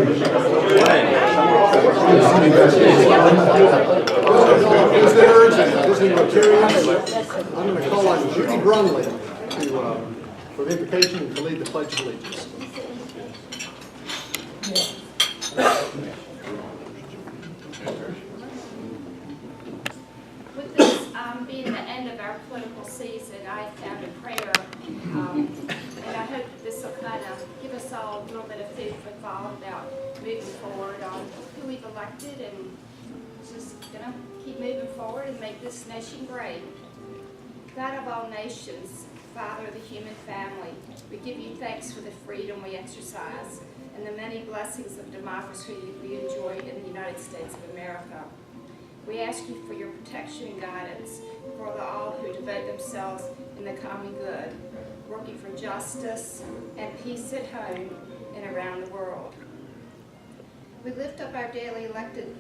I'm going to call on Judy Brumley for the invocation and to lead the Pledge of Allegiance. With this being the end of our political season, I found a prayer, and I hope this will kind of give us all a little bit of food for thought about moving forward on who we've elected and just gonna keep moving forward and make this nation great. God of all nations, Father of the human family, we give you thanks for the freedom we exercise and the many blessings of democracy we enjoy in the United States of America. We ask you for your protection and guidance for all who devote themselves in the common good, working for justice and peace at home and around the world. We lift up our daily elected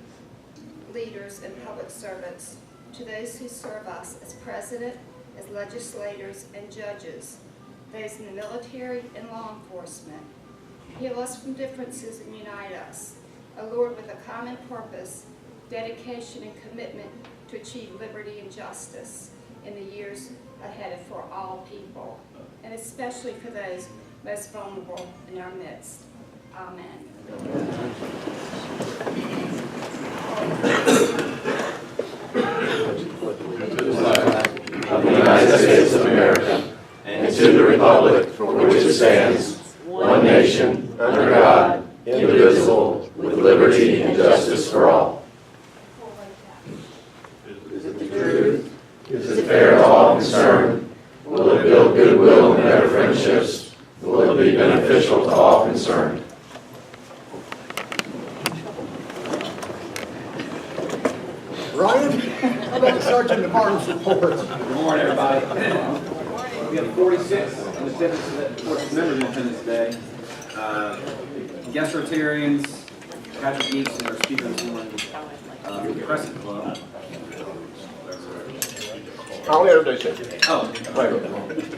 leaders and public servants to those who serve us as president, as legislators and judges, those in the military and law enforcement. Heal us from differences and unite us, O Lord, with a common purpose, dedication and commitment to achieve liberty and justice in the years ahead for all people, and especially for those most vulnerable in our midst. Amen. To the flag of the United States of America, and to the republic for which it stands, one nation, under God, indivisible, with liberty and justice for all. Is it the truth? Is it fair to all concerned? Will it build goodwill and better friendships? Will it be beneficial to all concerned? Ryan, how about the Sergeant at Arms report? Good morning, everybody. We have 46 in attendance members in attendance today. Guest Rotarians, Patrick Eakes is our speaker this morning. The Crescent Club. I'll introduce you. Oh,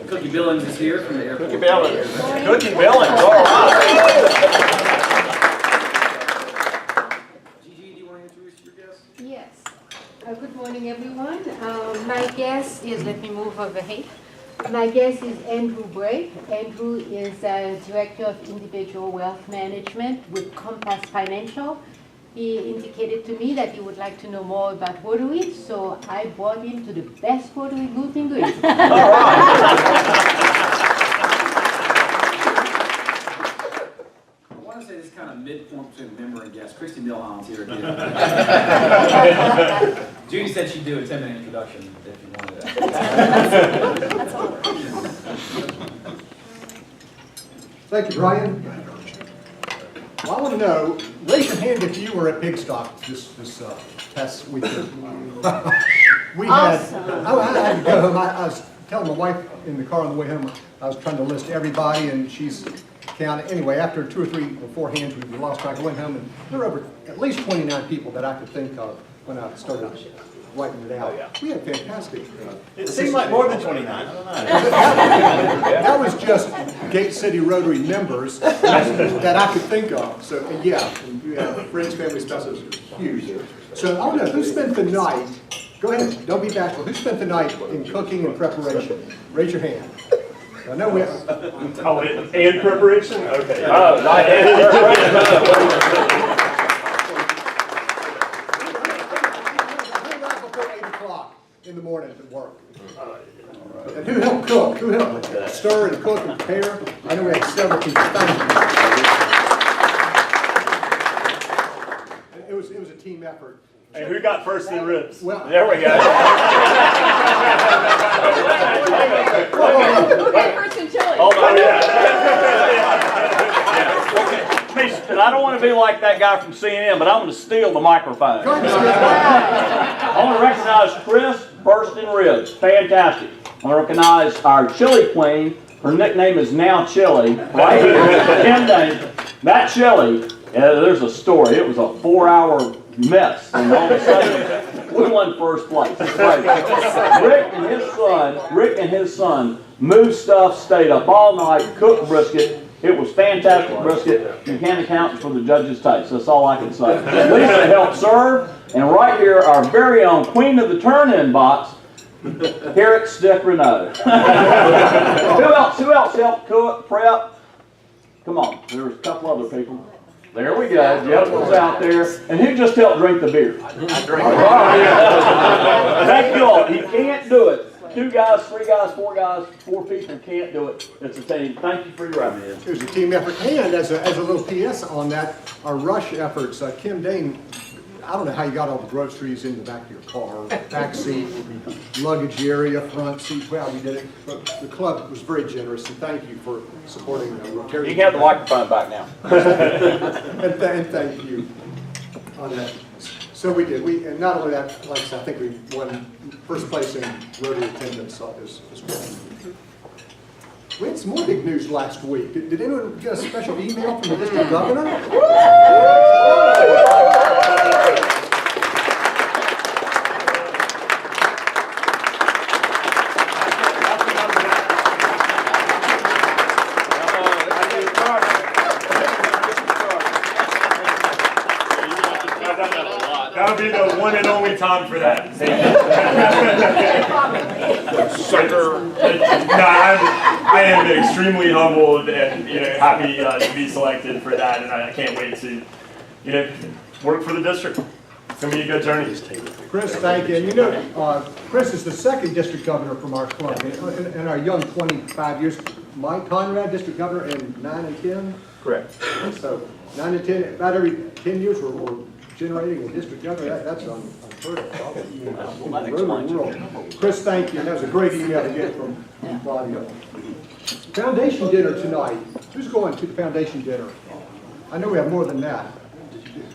Cookie Billings is here from the airport. Cookie Billings. Cookie Billings, all right. Gigi, do you want to introduce your guest? Yes. Good morning, everyone. My guest is, let me move over here. My guest is Andrew Bray. Andrew is Director of Individual Wealth Management with Compass Financial. He indicated to me that he would like to know more about Rotary, so I brought him to the best Rotary group in Greece. All right. I want to say this is kind of midpoint between member and guest. Christy Milhouse here again. Judy said she'd do a 10-minute introduction if you wanted that. That's all. Thank you, Brian. Well, I want to know, raise your hand if you were at Pigstock this past weekend. We had, I had to go home. I was telling my wife in the car on the way home, I was trying to list everybody, and she's counting. Anyway, after 2 or 3 or 4 hands, we lost track. I went home, and there were over at least 29 people that I could think of when I started writing it out. We had fantastic. It seemed like more than 29. I don't know. That was just Gate City Rotary members that I could think of. So, yeah, you have friends, family, spouses, huge. So, I don't know, who spent the night, go ahead, don't be bashful, who spent the night in cooking and preparation? Raise your hand. I know we have. Oh, and preparation? Okay. Oh, not and preparation. In the morning at work. And who helped cook? Who helped stir and cook and prepare? I know we had several people. It was a team effort. And who got first in the ribs? Well, there we go. Person chili. Oh, yeah. And I don't want to be like that guy from CNN, but I'm going to steal the microphone. I want to recognize Chris first in ribs. Fantastic. I want to recognize our chili queen. Her nickname is Now Chili. Right? Kim Dane. That chili, there's a story. It was a 4-hour mess. And all of a sudden, we won first place. Rick and his son moved stuff, stayed up all night, cooked brisket. It was fantastic brisket. Buchanan County for the judge's taste. That's all I can say. Lisa helped serve, and right here, our very own queen of the turn-in box, Carrot Stick Renault. Who else helped cook, prep? Come on, there was a couple other people. There we go. Jeff was out there. And who just helped drink the beer? I drank it. Thank you all. You can't do it. 2 guys, 3 guys, 4 guys, 4 people can't do it. It's a team. Thank you for your effort. It was a team effort. And as a little PS on that, our rush efforts, Kim Dane, I don't know how you got all the groceries in the back of your car, back seat, luggage area, front seat. Well, we did it. But the club was very generous, and thank you for supporting Rotary. You can have the microphone back now. And thank you on that. So we did. And not only that, like I said, I think we won first place in Rotary attendance as well. We had some more big news last week. Did anyone get a special email from the district governor? That'll be the one and only time for that. Sucker. No, I am extremely humbled and happy to be selected for that, and I can't wait to work for the district. It's gonna be a good journey. Chris, thank you. And Chris is the second district governor from our club in our young 25 years. Mike Conrad, district governor in 9 and 10. Correct. So 9 and 10, about every 10 years we're generating a district governor. That's unheard of. Well, that explains it. Chris, thank you. That was a great email to get from Claudia. Foundation dinner tonight. Who's going to the foundation dinner? I know we have more than that.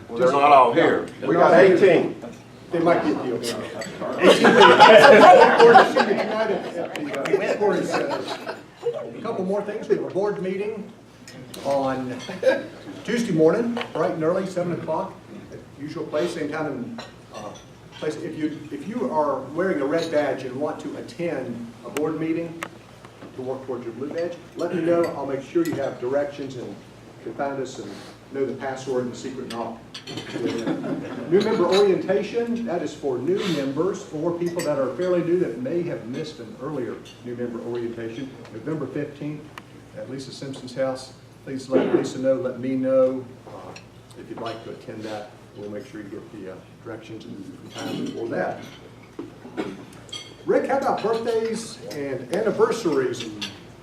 Well, they're not all here. We got 18. They might get the 18 tonight at the Sporting Center. A couple more things. We have a board meeting on Tuesday morning, bright and early, 7 o'clock. Usual place, same time and place. If you are wearing a red badge and want to attend a board meeting to work towards your blue badge, let me know. I'll make sure you have directions and can find us and know the password and the secret knock. New member orientation, that is for new members or people that are fairly new that may have missed an earlier new member orientation. November 15th at Lisa Simpson's house. Please let Lisa know, let me know if you'd like to attend that. We'll make sure you get the directions and time for that. Rick, how about birthdays and anniversaries?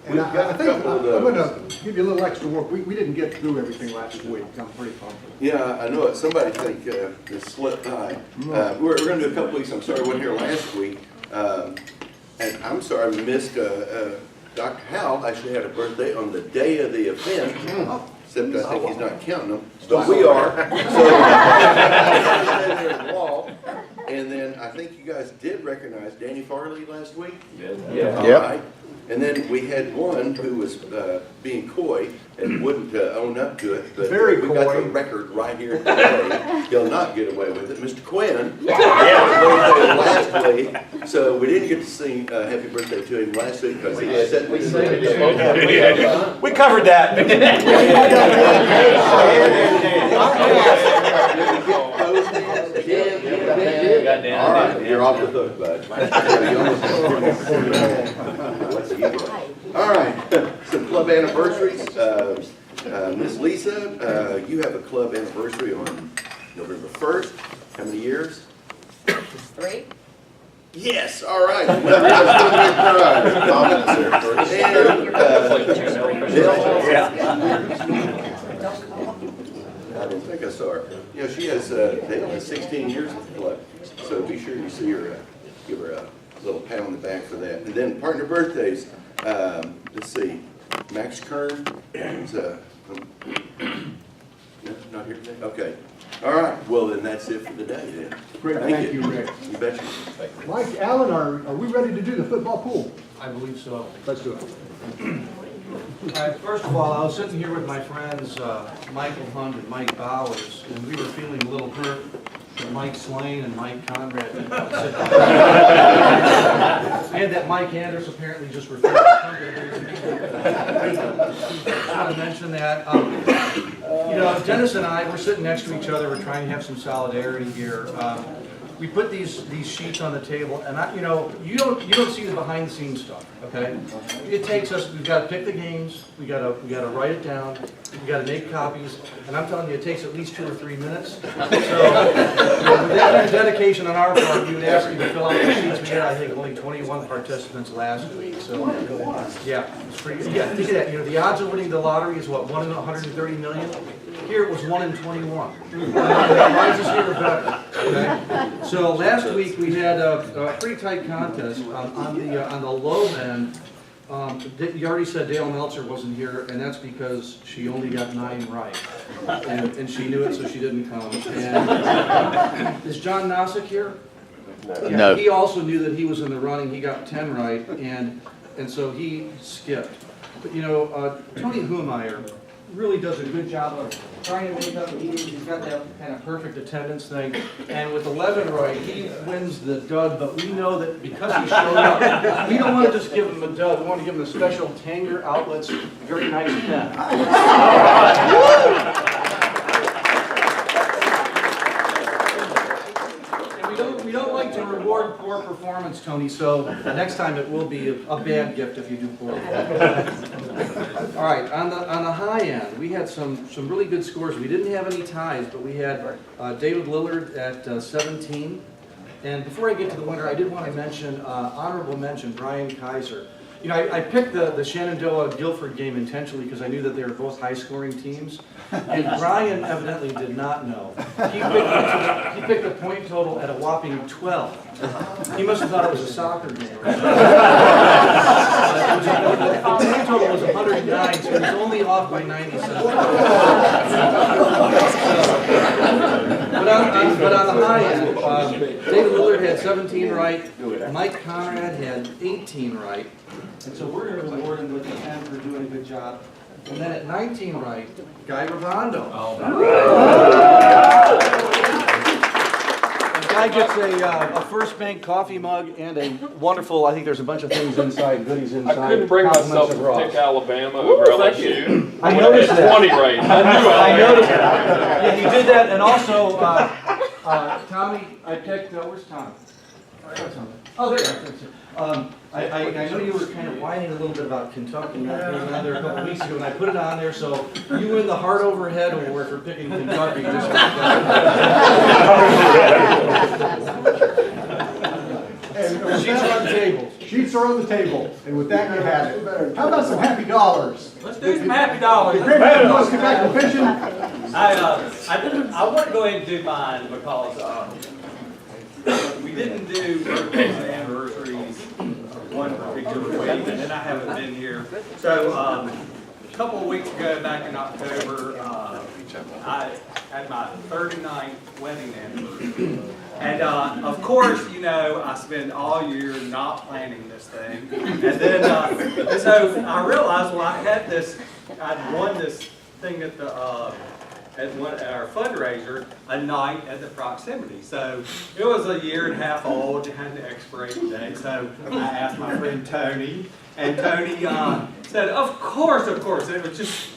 And I think I'm going to give you a little extra work. We didn't get through everything last week. I'm pretty confident. Yeah, I know it. Somebody think this slipped by. We're going to do a couple weeks. I'm sorry I wasn't here last week. And I'm sorry we missed Dr. Howell actually had a birthday on the day of the event. Except I think he's not counting them, but we are. So, and then I think you guys did recognize Danny Farley last week. Yeah. All right. And then we had one who was being coy and wouldn't own up to it, but we got the record right here today. He'll not get away with it. Mr. Quinn, last week, so we didn't get to sing Happy Birthday to him last week because he said we We covered that. All right, you're off the hook, bud. All right, some club anniversaries. Miss Lisa, you have a club anniversary on November 1st. How many years? 3. Yes, all right. I don't think I saw her. You know, she has Dale has 16 years with the club, so be sure you see her, give her a little pat on the back for that. And then partner birthdays. Let's see, Max Kern is not here today. Okay, all right. Well, then that's it for the day. Then. Great, thank you, Rick. You betcha. Mike, Allen, are we ready to do the football pool? I believe so. Let's do it. All right, first of all, I was sitting here with my friends Michael Hunt and Mike Bowers, and we were feeling a little hurt Mike Slane and Mike Conrad. And that Mike Anders apparently just refused to come to the meeting. Just want to mention that. You know, Dennis and I, we're sitting next to each other. We're trying to have some solidarity here. We put these sheets on the table, and you know, you don't see the behind the scenes stuff. Okay, it takes us. We've got to pick the games. We got to write it down. We got to make copies, and I'm telling you, it takes at least 2 or 3 minutes. So, with that kind of dedication on our part, we would ask you to fill out the sheets. We had, I think, only 21 participants last week. So, yeah, it's pretty. Yeah, think of that. You know, the odds of winning the lottery is what, 1 in 130 million. Here it was 1 in 21. Why is this here better? Okay. So last week we had a pretty tight contest on the low end. You already said Dale Meltzer wasn't here, and that's because she only got 9 right, and she knew it, so she didn't come. And is John Nossick here? Yeah, No. He also knew that he was in the running. He got 10 right, and so he skipped. But you know, Tony Humeyer really does a good job of trying to make up meetings. He's got that kind of perfect attendance thing. And with 11 right, he wins the dud, but we know that because he showed up, we don't want to just give him a dud. We want to give him a special Tanger Outlets very nice pen. We don't like to reward poor performance, Tony, so next time it will be a bad gift if you do poorly. All right, on the high end, we had some really good scores. We didn't have any ties, but we had David Lillard at 17. And before I get to the winner, I did want to mention, honorable mention, Brian Kaiser. You know, I picked the Shenandoah-Guilford game intentionally because I knew that they were both high-scoring teams. And Brian evidently did not know. He picked the point total at a whopping 12. He must have thought it was a soccer game. The point total was 109, so he was only off by 97. But on the high end, David Lillard had 17 right, Mike Conrad had 18 right, and so we're going to reward him with a 10 for doing a good job. And then at 19 right, Guy Ravondo. And Guy gets a First Bank coffee mug and a wonderful, I think there's a bunch of things inside, goodies inside. I couldn't bring myself to pick Alabama over LSU. I noticed that. 20 right. I noticed that. Yeah, he did that, and also, Tommy, I picked, where's Tommy? Oh, there you are. I know you were kind of whining a little bit about Kentucky not being on there a couple weeks ago, and I put it on there, so you win the Heart Overhead Award for picking Kentucky. Just like that. Sheets are on the table. Sheets are on the table, and with that you have it. How about some happy dollars? Let's do some happy dollars. Great man, let's get back to fishing. I want to go ahead and do mine because we didn't do birthdays and anniversaries one particular week, and then I haven't been here. So a couple of weeks ago, back in October, I had my 39th wedding anniversary. And of course, you know, I spend all year not planning this thing. And then, so I realized, well, I'd won this thing at our fundraiser, a night at the Proximity. So it was a year and a half old, it had the expiration date. So I asked my friend Tony, and Tony said, of course. And it was just,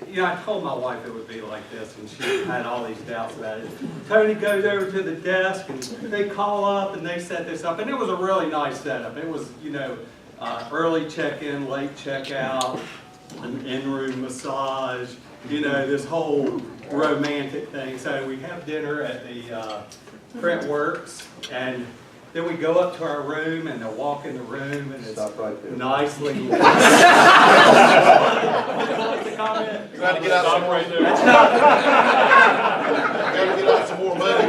you know, I told my wife it would be like this, and she had all these doubts about it. Tony goes over to the desk, and they call up, and they set this up, and it was a really nice setup. It was, you know, early check-in, late check-out, an in-room massage, you know, this whole romantic thing. So we have dinner at the Print Works, and then we go up to our room, and I walk in the room, and it's nicely. You got to get out some more. right there. Got to get out some more money.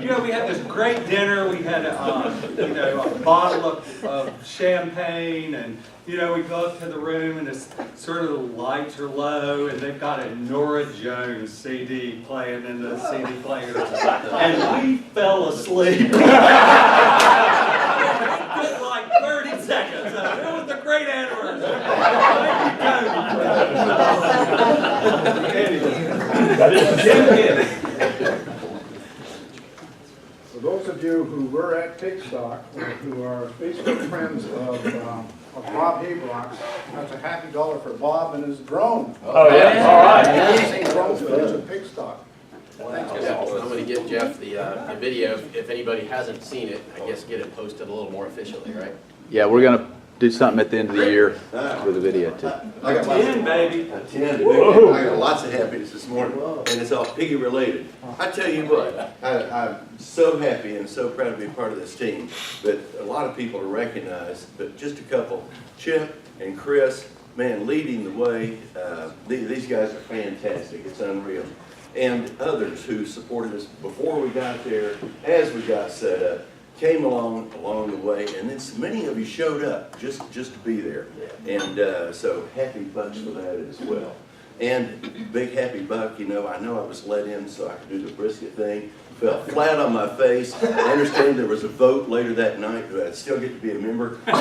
You know, we had this great dinner. We had a bottle of champagne, and you know, we go up to the room, and it's sort of the lights are low, and they've got a Norah Jones CD playing in the CD player, and we fell asleep. Like 30 seconds. It was a great anniversary. Thank you, Tony. Anyway, Jim did it. of you who were at Pigstock, or who are Facebook friends of Bob Hebrock's, that's a happy dollar for Bob and his drone. Oh, yeah, all right. Amazing drone footage of Pigstock. Yeah, I'm going to give Jeff the video. If anybody hasn't seen it, I guess get it posted a little more officially, right? Yeah, we're going to do something at the end of the year with a video too. I got 10, baby. 10. I got lots of happiness this morning, and it's all piggy related. I tell you what, I'm so happy and so proud to be a part of this team. But a lot of people are recognized, but just a couple. Chip and Chris, man, leading the way. These guys are fantastic. It's unreal. And others who supported us before we got there, as we got set up, came along the way, and then so many of you showed up just to be there. And so happy bucks for that as well. And big happy buck, you know I was let in so I could do the brisket thing. Fell flat on my face. I understand there was a vote later that night, but I'd still get to be a member. Yay!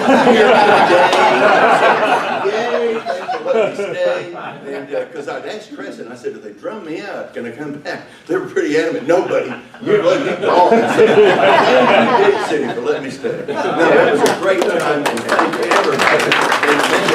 Thanks for letting me stay. And because I'd asked Chris, and I said, if they drum me out, can I come back? They were pretty adamant. Nobody. You'd let me call and say, thank you, Big City, for letting me stay. No, it was a great time, and thank you everybody. And Dan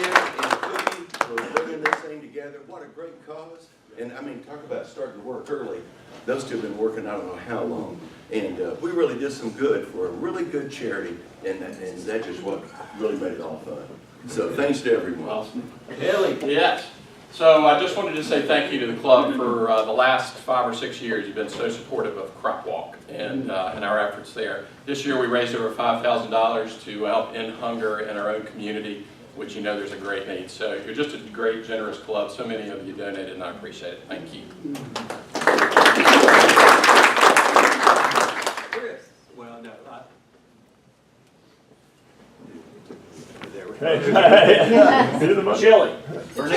and Cookie for putting this thing together. What a great cause. And I mean, talk about starting to work early. Those two have been working I don't know how long. And we really did some good for a really good charity. And that's just what really made it all fun. So thanks to everyone. Awesome. Kelly. Yes. So I just wanted to say thank you to the club for the last 5 or 6 years. You've been so supportive of Crop Walk and our efforts there. This year we raised over $5,000 to help end hunger in our own community, which you know there's a great need. So you're just a great, generous club. So many of you donated, and I appreciate it. Thank you. Chris. Well, no. Chili. I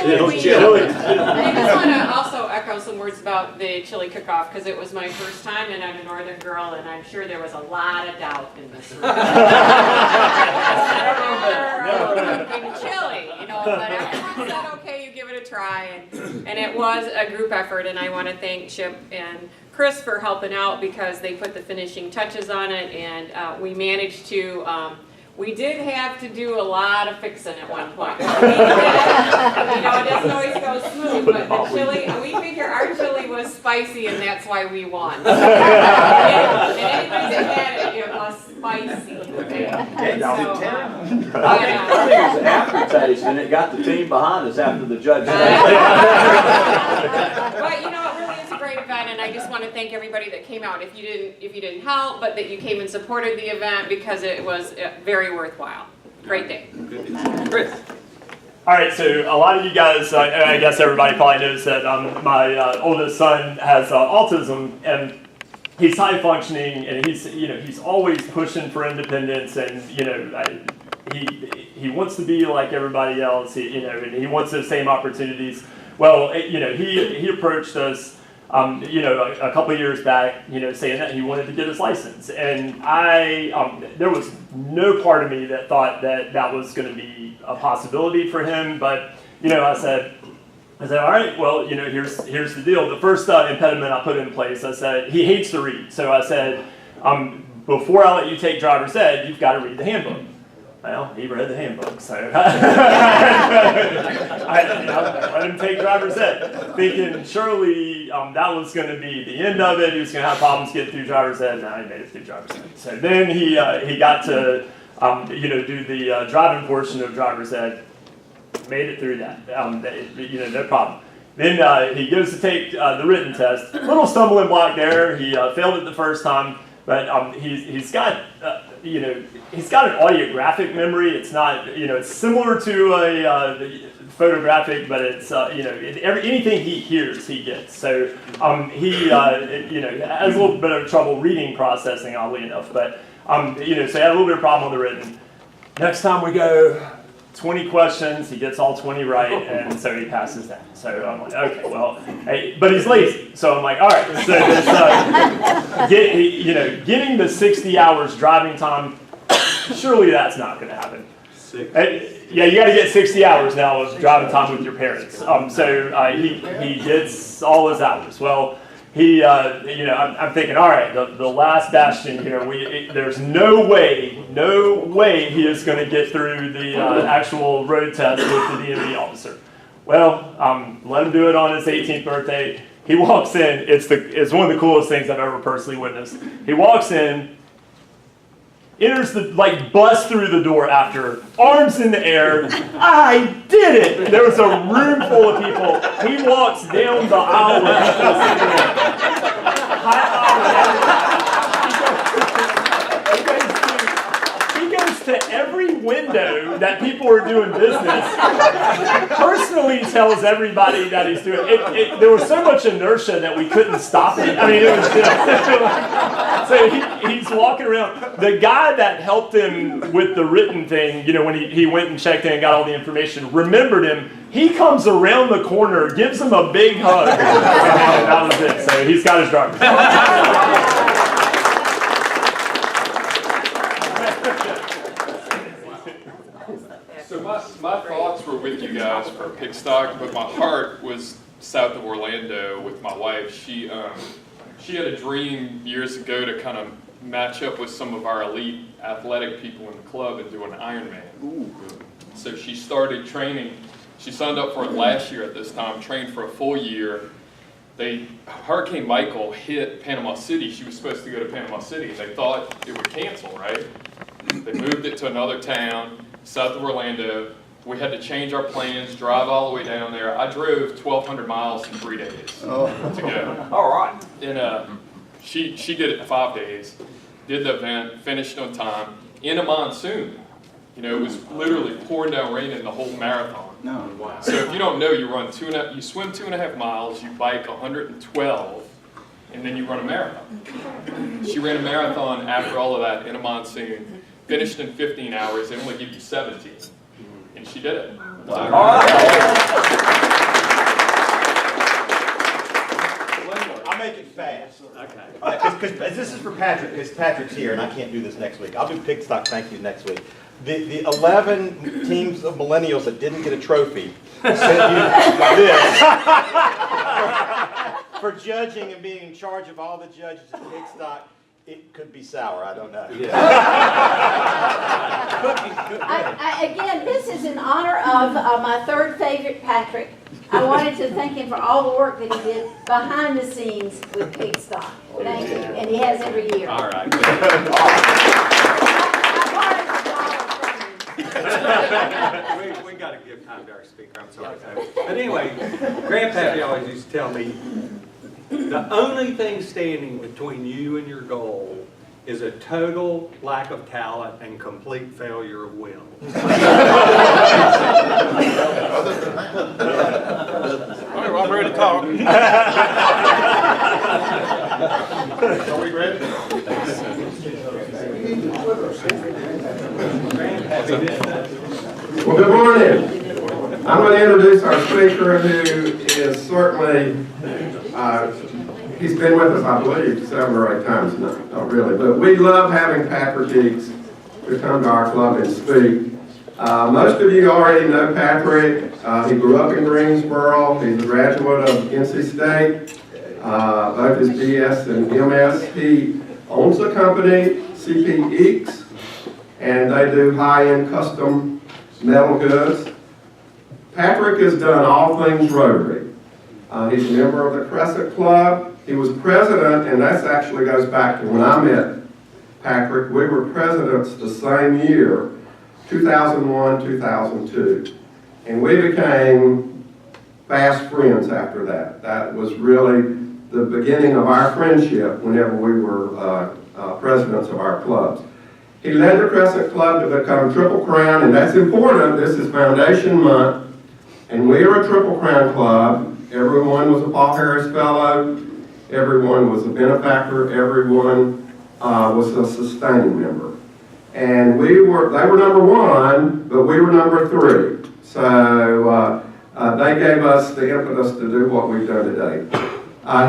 just want to also echo some words about the chili cook-off because it was my first time, and I'm a northern girl, and I'm sure there was a lot of doubt in this room. Chili, you know, but everyone said, okay, you give it a try, and it was a group effort, and I want to thank Chip and Chris for helping out because they put the finishing touches on it, and we managed to. We did have to do a lot of fixing at one point. You know, it doesn't always go smooth, but the chili, we figure our chili was spicy and that's why we won. And anybody that had it, it was spicy. Okay? So, I think it was an aftertaste, and it got the team behind us after the judge. But you know, it really is a great event, and I just want to thank everybody that came out. If you didn't help, but that you came and supported the event because it was very worthwhile. Great day. Chris. All right, so a lot of you guys, I guess everybody probably knows that my oldest son has autism, and he's high functioning, and he's always pushing for independence, and he wants to be like everybody else, and he wants those same opportunities. Well, he approached us, a couple of years back, saying that he wanted to get his license, and there was no part of me that thought that was going to be a possibility for him, but I said, all right, well, here's the deal. The first impediment I put in place, I said, he hates to read, so I said, before I let you take driver's ed, you've got to read the handbook. Well, he read the handbook, so I let him take driver's ed, thinking surely that was going to be the end of it. He was going to have problems getting through driver's ed. Now he made it through driver's ed. So then he got to do the driving portion of driver's ed. Made it through that. No problem. Then he goes to take the written test. Little stumbling block there. He failed it the first time, but he's got. He's got an audiographic memory. It's not, it's similar to a photographic, but it's, anything he hears, he gets. So he, has a little bit of trouble reading processing, oddly enough. But, so he had a little bit of problem with the written. Next time we go, 20 questions, he gets all 20 right, and so he passes that. So I'm like, okay, well, hey, but he's lazy. So I'm like, all right, so this, getting the 60 hours driving time, surely that's not going to happen. Yeah, you got to get 60 hours now of driving time with your parents. So he gets all his hours. Well, he, I'm thinking, all right, the last bastion here, there's no way he is going to get through the actual road test with the DMV officer. Well, let him do it on his 18th birthday. He walks in, it's one of the coolest things I've ever personally witnessed. He walks in, enters busts through the door after, arms in the air. I did it! There was a room full of people. He walks down the aisle with people sitting there. He goes to every window that people are doing business. Personally tells everybody that he's doing it. There was so much inertia that we couldn't stop it. I mean, it was just, so he's walking around. The guy that helped him with the written thing, when he went and checked in and got all the information, remembered him. He comes around the corner, gives him a big hug. And that was it. So he's got his driver's license. So my thoughts were with you guys for Pickstock, but my heart was south of Orlando with my wife. She had a dream years ago to kind of match up with some of our elite athletic people in the club and do an Ironman. So she started training. She signed up for it last year at this time, trained for a full year. Hurricane Michael hit Panama City. She was supposed to go to Panama City. They thought it would cancel, right? They moved it to another town, south of Orlando. We had to change our plans, drive all the way down there. I drove 1,200 miles in 3 days to go. All right. And she did it in 5 days, did the event, finished on time, in a monsoon. It was literally pouring down rain in the whole marathon. No, wow. So if you don't know, you swim 2.5 miles, you bike 112, and then you run a marathon. She ran a marathon after all of that in a monsoon, finished in 15 hours. They only give you 17, and she did it. All right. I'll make it fast. Okay. Because this is for Patrick, because Patrick's here and I can't do this next week. I'll do Pickstock thank you next week. The 11 teams of millennials that didn't get a trophy sent you this for judging and being in charge of all the judges at Pickstock. It could be sour, I don't know. Again, this is in honor of my third favorite, Patrick. I wanted to thank him for all the work that he did behind the scenes with Pickstock. Thank you, and he has every year. All right. We got to give time to our speaker. I'm sorry. But anyway, Grandpappy always used to tell me, the only thing standing between you and your goal is a total lack of talent and complete failure of will. All right, well, I'm ready to talk. Are we ready? Well, good morning. I'm going to introduce our speaker, who is certainly, he's been with us, I believe, 7 or 8 times now. Not really, but we love having Patrick Eakes to come to our club and speak. Most of you already know Patrick. He grew up in Greensboro. He's a graduate of NC State, both his BS and MS. He owns the company, CP Eakes, and they do high-end custom metal goods. Patrick has done all things Rotary. He's a member of the Crescent Club. He was president, and that actually goes back to when I met Patrick. We were presidents the same year, 2001, 2002. And we became fast friends after that. That was really the beginning of our friendship whenever we were presidents of our clubs. He led the Crescent Club to become Triple Crown, and that's important. This is Foundation Month, and we are a Triple Crown club. Everyone was a Paul Harris Fellow. Everyone was a benefactor. Everyone was a sustaining member. And they were number 1, but we were number 3. So they gave us the impetus to do what we've done today.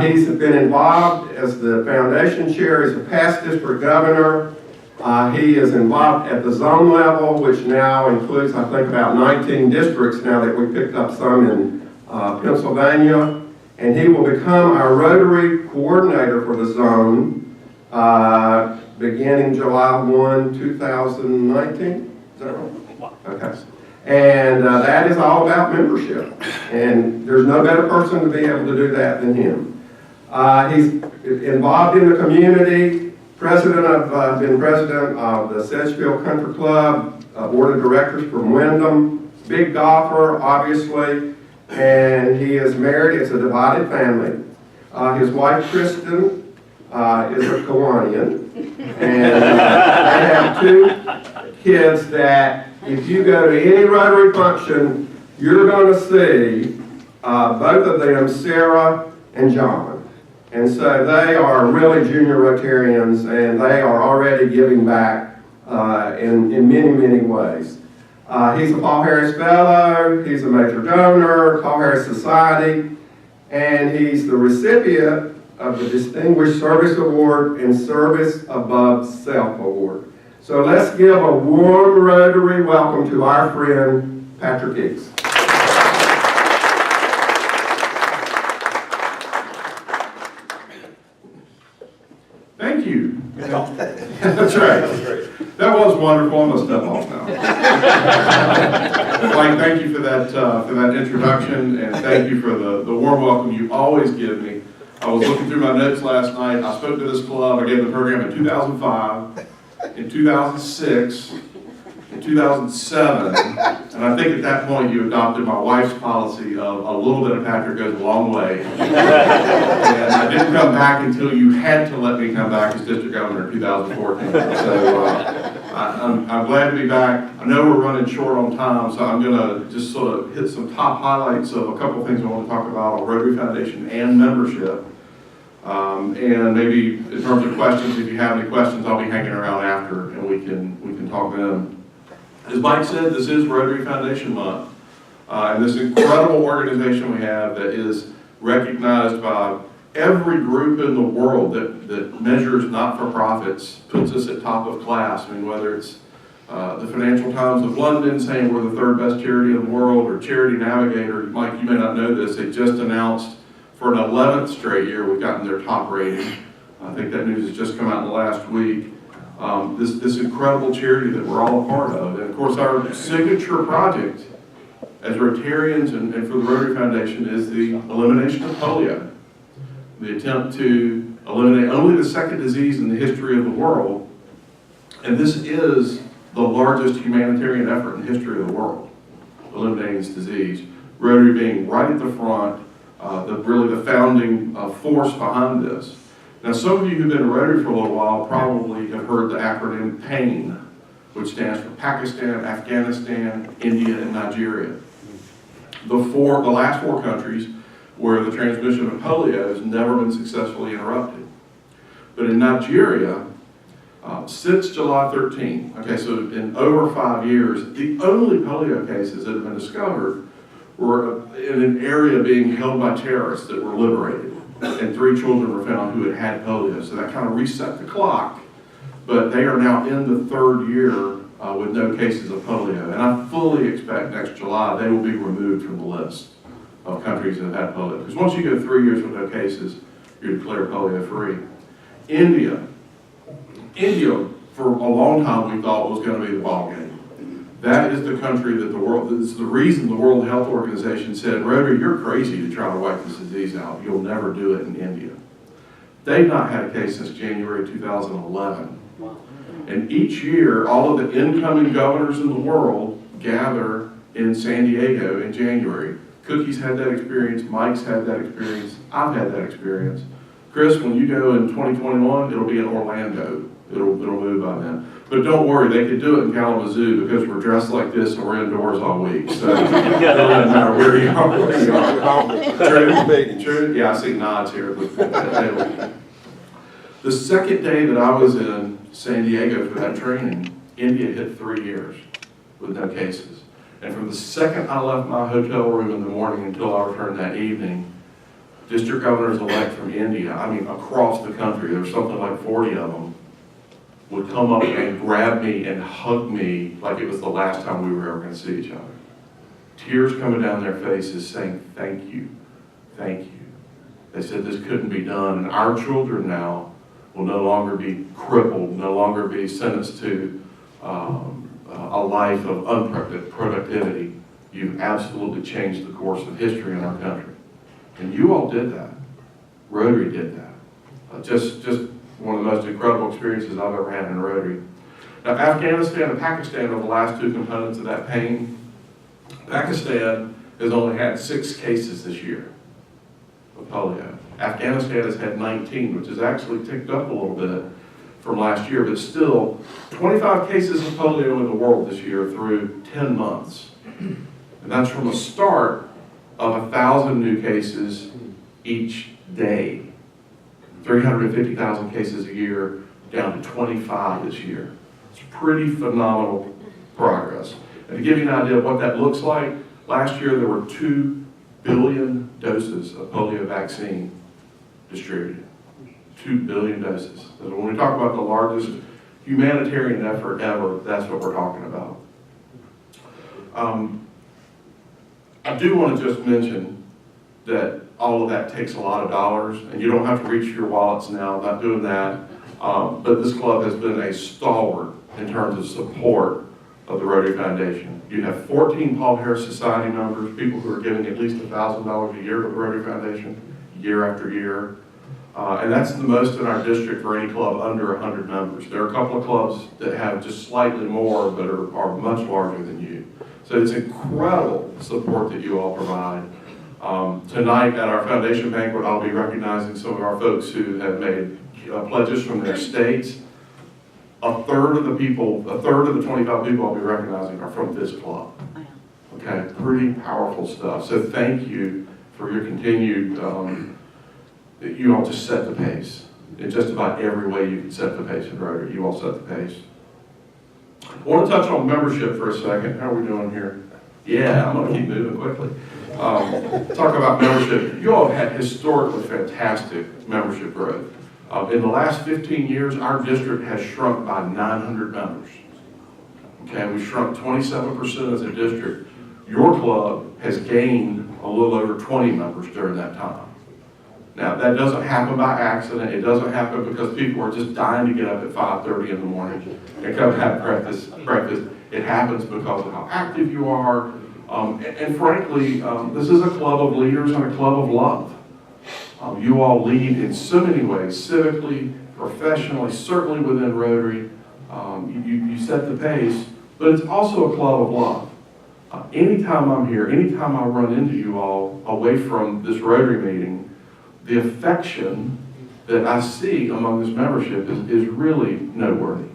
He's been involved as the foundation chair. He's a past district governor. He is involved at the zone level, which now includes, I think, about 19 districts now that we picked up some in Pennsylvania. and he will become our Rotary coordinator for the zone beginning July 1, 2019. Is that right? Okay. And that is all about membership. And there's no better person to be able to do that than him. He's involved in the community, been president of the Sedgefield Country Club, board of directors from Wyndham, big golfer, obviously, and he is married. It's a divided family. His wife, Kristen, is a Kiwanian, and they have 2 kids that if you go to any Rotary function, you're going to see both of them, Sarah and John. And so they are really junior Rotarians, and they are already giving back in many, many ways. He's a Paul Harris Fellow, he's a major donor, Paul Harris Society, and he's the recipient of the Distinguished Service Award and Service Above Self Award. So let's give a warm Rotary welcome to our friend, Patrick Eakes. Thank you. That's right. That was wonderful. I'm gonna step off now. Mike, thank you for that introduction, and thank you for the warm welcome you always give me. I was looking through my notes last night. I spoke to this club. I gave the program in 2005, in 2006, in 2007, and I think at that point you adopted my wife's policy of a little bit of Patrick goes a long way. And I didn't come back until you had to let me come back as district governor in 2014. So I'm glad to be back. I know we're running short on time, so I'm going to just sort of hit some top highlights of a couple of things I want to talk about on Rotary Foundation and membership. And maybe in terms of questions, if you have any questions, I'll be hanging around after, and we can talk then. As Mike said, this is Rotary Foundation Month, and this incredible organization we have that is recognized by every group in the world that measures not-for-profits, puts us at top of class. I mean, whether it's the Financial Times of London saying we're the 3rd best charity in the world, or Charity Navigator. Mike, you may not know this, they just announced for an 11th straight year we've gotten their top rating. I think that news has just come out in the last week. This incredible charity that we're all a part of. And of course our signature project as Rotarians and for the Rotary Foundation is the elimination of polio. The attempt to eliminate only the 2nd disease in the history of the world. And this is the largest humanitarian effort in the history of the world, eliminating this disease. Rotary being right at the front, really the founding force behind this. Now, some of you who've been in Rotary for a little while probably have heard the acronym PAIN, which stands for Pakistan, Afghanistan, India, and Nigeria. The last 4 countries where the transmission of polio has never been successfully interrupted. But in Nigeria, since July 13, okay, so in over 5 years, the only polio cases that have been discovered were in an area being held by terrorists that were liberated. And 3 children were found who had polio. So that kind of reset the clock. But they are now in the 3rd year with no cases of polio. And I fully expect next July they will be removed from the list of countries that have had polio. Because once you go 3 years with no cases, you're declared polio free. India, for a long time we thought was going to be the ballgame. That is the country that this is the reason the World Health Organization said, Rotary, you're crazy to try to wipe this disease out. You'll never do it in India. They've not had a case since January 2011. And each year, all of the incoming governors in the world gather in San Diego in January. Cookie's had that experience, Mike's had that experience, I've had that experience. Chris, when you go in 2021, it'll be in Orlando. It'll move by then. But don't worry, they could do it in Kalamazoo because we're dressed like this and we're indoors all week. So it doesn't matter where you are. True? Yeah, I see nods here. The second day that I was in San Diego for that training, India hit 3 years with no cases. And from the second I left my hotel room in the morning until I returned that evening, district governors-elect from India, I mean across the country, there was something like 40 of them, would come up and grab me and hug me like it was the last time we were ever going to see each other. Tears coming down their faces saying, thank you, thank you, They said this couldn't be done, and our children now will no longer be crippled, no longer be sentenced to a life of unproductivity. You've absolutely changed the course of history in our country. And you all did that. Rotary did that. Just one of the most incredible experiences I've ever had in Rotary. Now, Afghanistan and Pakistan are the last two components of that pain. Pakistan has only had 6 cases this year of polio. Afghanistan has had 19, which has actually ticked up a little bit from last year, but still 25 cases of polio in the world this year through 10 months. And that's from a start of 1,000 new cases each day. 350,000 cases a year, down to 25 this year. It's pretty phenomenal progress. And to give you an idea of what that looks like, last year there were 2 billion doses of polio vaccine distributed. 2 billion doses. So when we talk about the largest humanitarian effort ever, that's what we're talking about. I do want to just mention that all of that takes a lot of dollars, and you don't have to reach for your wallets now. I'm not doing that. But this club has been a stalwart in terms of support of the Rotary Foundation. You have 14 Paul Harris Society members, people who are giving at least $1,000 a year to the Rotary Foundation, year after year. And that's the most in our district for any club under 100 members. There are a couple of clubs that have just slightly more, but are much larger than you. So it's incredible support that you all provide. Tonight at our foundation banquet, I'll be recognizing some of our folks who have made pledges from their states. A third of the 25 people I'll be recognizing are from this club. Okay, pretty powerful stuff. So thank you for your continued, you all just set the pace. In just about every way you can set the pace in Rotary, you all set the pace. I want to touch on membership for a second. How are we doing here? Yeah, I'm going to keep moving quickly. Talk about membership. You all have had historically fantastic membership growth. In the last 15 years, our district has shrunk by 900 members. Okay, we shrunk 27% as a district. Your club has gained a little over 20 members during that time. Now, that doesn't happen by accident. It doesn't happen because people are just dying to get up at 5:30 in the morning and come have breakfast. It happens because of how active you are. And frankly, this is a club of leaders and a club of love. You all lead in so many ways, civically, professionally, certainly within Rotary. You set the pace, but it's also a club of love. Anytime I'm here, anytime I run into you all away from this Rotary meeting, the affection that I see among this membership is really noteworthy.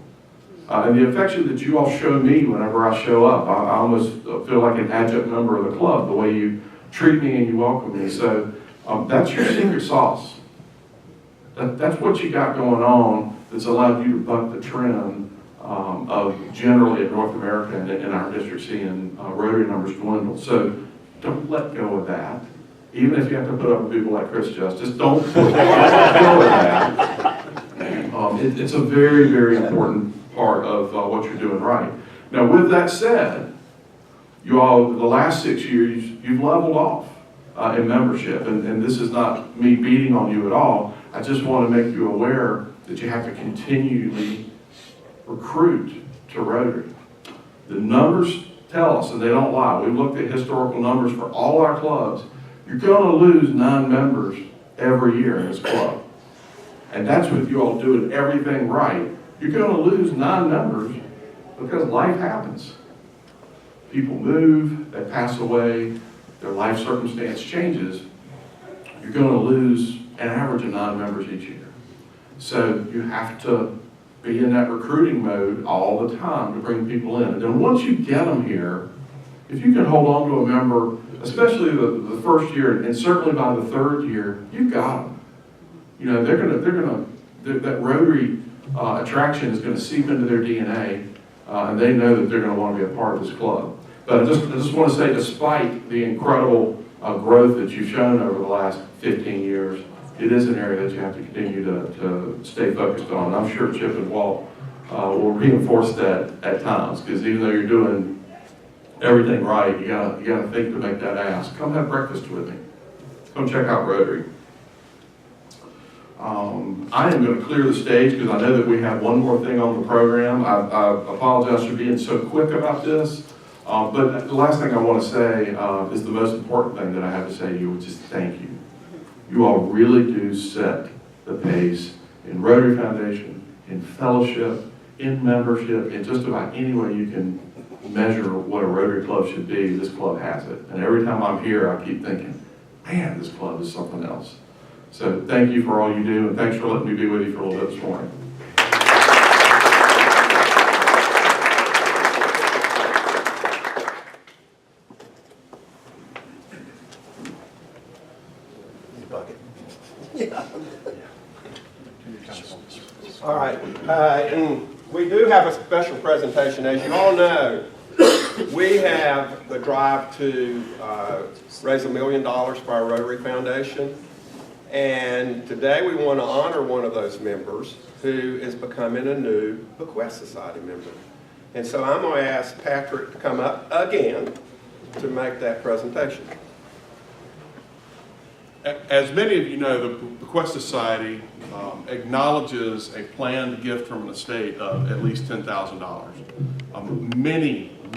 And the affection that you all show me whenever I show up, I almost feel like an adjunct member of the club, the way you treat me and you welcome me. So that's your secret sauce. That's what you got going on that's allowed you to buck the trend of generally in North America and in our district seeing Rotary numbers dwindle. So don't let go of that. Even if you have to put up with people like Chris Justice, don't let go of that. It's a very, very important part of what you're doing right. Now, with that said, you all, the last 6 years, you've leveled off in membership, and this is not me beating on you at all. I just want to make you aware that you have to continually recruit to Rotary. The numbers tell us, and they don't lie. We've looked at historical numbers for all our clubs. You're going to lose 9 members every year in this club. And that's with you all doing everything right. You're going to lose 9 members because life happens. People move, they pass away, their life circumstance changes. You're going to lose an average of 9 members each year. So you have to be in that recruiting mode all the time to bring people in. And then once you get them here, if you can hold on to a member, especially the first year, and certainly by the 3rd year, you've got them. You know, that Rotary attraction is going to seep into their DNA, and they know that they're going to want to be a part of this club. But I just want to say, despite the incredible growth that you've shown over the last 15 years, it is an area that you have to continue to stay focused on. I'm sure Chip and Walt will reinforce that at times, because even though you're doing everything right, you gotta think to make that ask. Come have breakfast with me. Come check out Rotary. I am going to clear the stage because I know that we have one more thing on the program. I apologize for being so quick about this. But the last thing I want to say is the most important thing that I have to say to you, which is thank you. You all really do set the pace in Rotary Foundation, in fellowship, in membership, in just about any way you can measure what a Rotary Club should be. This club has it. And every time I'm here, I keep thinking, man, this club is something else. So thank you for all you do, and thanks for letting me be with you for a little bit this morning. All right, and we do have a special presentation. As you all know, we have the drive to raise $1 million for our Rotary Foundation. And today we want to honor one of those members who is becoming a new Bequest Society member. And so I'm going to ask Patrick to come up again to make that presentation. As many of you know, the Bequest Society acknowledges a planned gift from an estate of at least $10,000.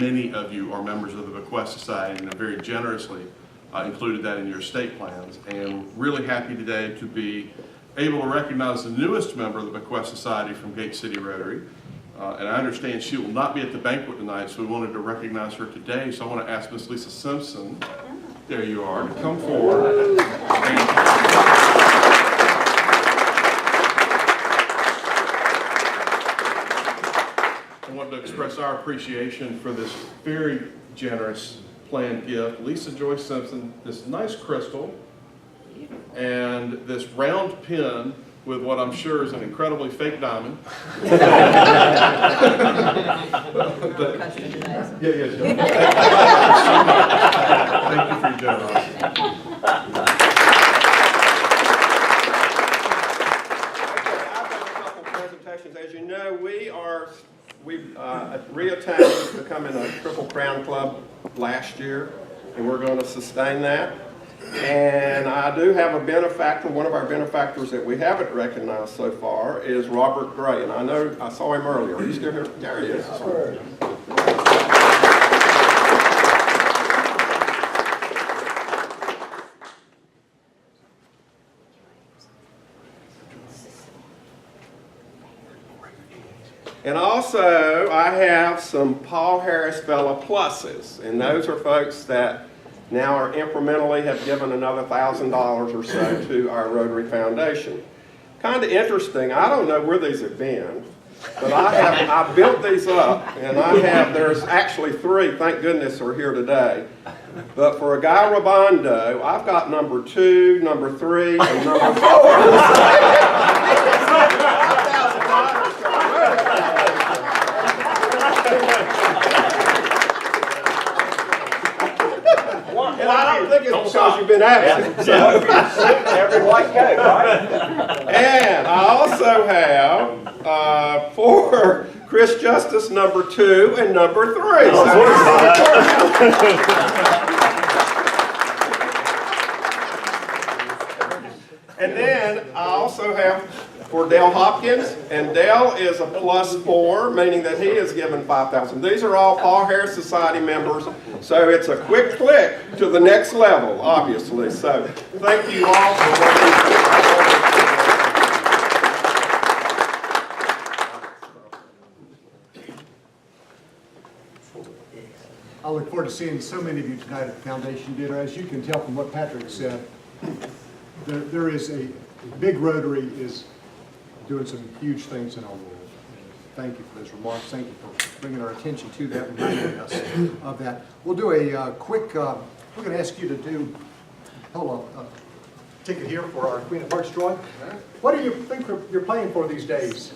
Many of you are members of the Bequest Society and have very generously included that in your estate plans. And really happy today to be able to recognize the newest member of the Bequest Society from Gate City Rotary. And I understand she will not be at the banquet tonight, so we wanted to recognize her today. So I want to ask Miss Lisa Simpson, there you are, to come forward. I want to express our appreciation for this very generous planned gift. Lisa Joyce Simpson, this nice crystal and this round pin with what I'm sure is an incredibly fake diamond. Thank you for your generosity. As you know, we reattained becoming a Triple Crown Club last year, and we're going to sustain that. And I do have a benefactor. One of our benefactors that we haven't recognized so far is Robert Gray, and I know I saw him earlier. Are you still here? There he is. And also, I have some Paul Harris Fellow Pluses, and those are folks that now are incrementally have given another $1,000 or so to our Rotary Foundation. Kind of interesting, I don't know where these have been, but I built these up, and there's actually 3, thank goodness, are here today. But for a guy Rabondo, I've got number 2, number 3, and number 4. And I don't think it's because you've been absent. Every white coat, right? And I also have for Chris Justice number 2 and number 3. And then I also have for Dale Hopkins, and Dale is a +4, meaning that he is given $5,000. These are all Paul Harris Society members, so it's a quick click to the next level, obviously. So thank you all for I look forward to seeing so many of you tonight at the Foundation Dinner. As you can tell from what Patrick said, there is a big Rotary is doing some huge things in our world. Thank you for those remarks. Thank you for bringing our attention to that, reminding us of that. We'll do a quick, we're going to ask you to do, hold on, a ticket here for our Queen of Hearts drawing. What do you think you're playing for these days?